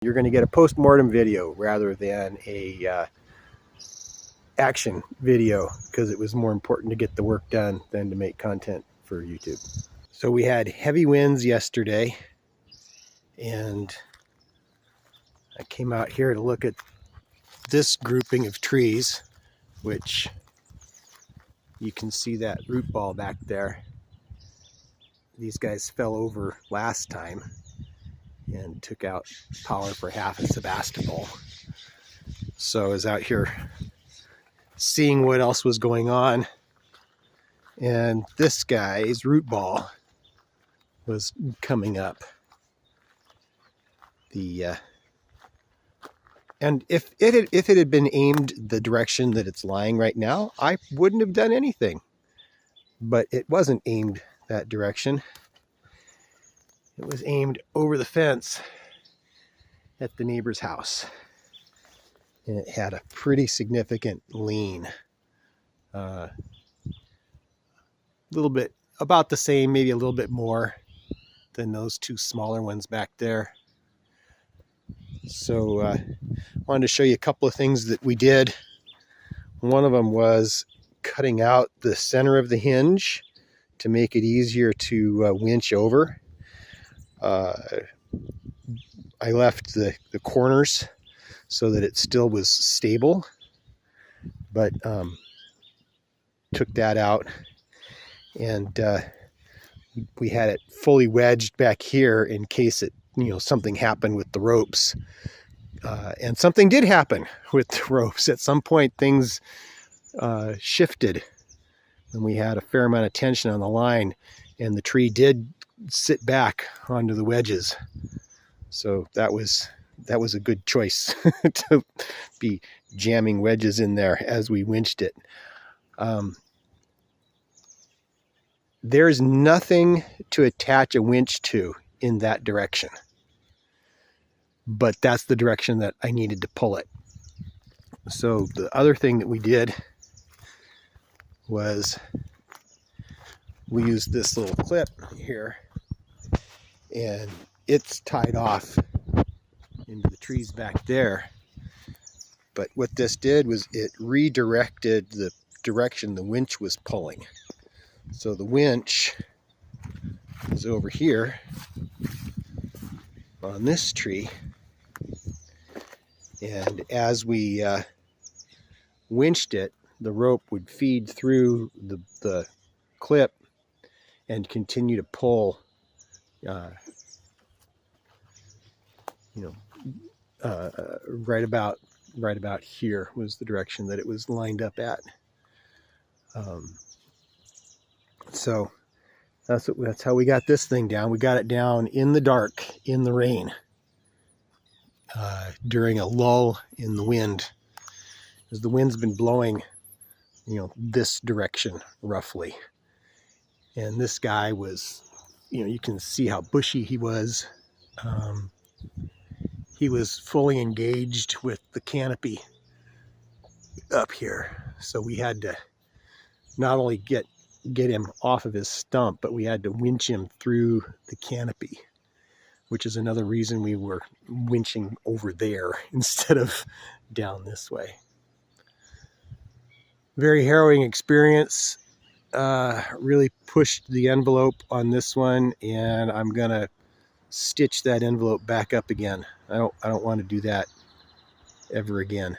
You're going to get a post-mortem video rather than a action video, because it was more important to get the work done than to make content for YouTube. So we had heavy winds yesterday, and I came out here to look at this grouping of trees, which you can see that root ball back there. These guys fell over last time and took out power for half a Sebastopol. So I was out here seeing what else was going on, and this guy's root ball was coming up. And if it had been aimed the direction that it's lying right now, I wouldn't have done anything. But it wasn't aimed that direction. It was aimed over the fence at the neighbor's house. And it had a pretty significant lean. A little bit, about the same, maybe a little bit more than those two smaller ones back there. So I wanted to show you a couple of things that we did. One of them was cutting out the center of the hinge to make it easier to winch over. I left the corners so that it still was stable, but took that out, and we had it fully wedged back here in case it, something happened with the ropes. And something did happen with the ropes. At some point things shifted, and we had a fair amount of tension on the line, and the tree did sit back onto the wedges. So that was a good choice to be jamming wedges in there as we winched it. There's nothing to attach a winch to in that direction, but that's the direction that I needed to pull it. So the other thing that we did was we used this little clip here, and it's tied off into the trees back there. But what this did was it redirected the direction the winch was pulling. So the winch is over here on this tree, and as we winched it, the rope would feed through the clip and continue to pull, right about here was the direction that it was lined up at. So that's how we got this thing down. We got it down in the dark, in the rain, during a lull in the wind, because the wind's been blowing, this direction roughly. And this guy was, you can see how bushy he was. He was fully engaged with the canopy up here. So we had to not only get him off of his stump, but we had to winch him through the canopy, which is another reason we were winching over there instead of down this way. Very harrowing experience. Really pushed the envelope on this one, and I'm gonna stitch that envelope back up again. I don't want to do that ever again.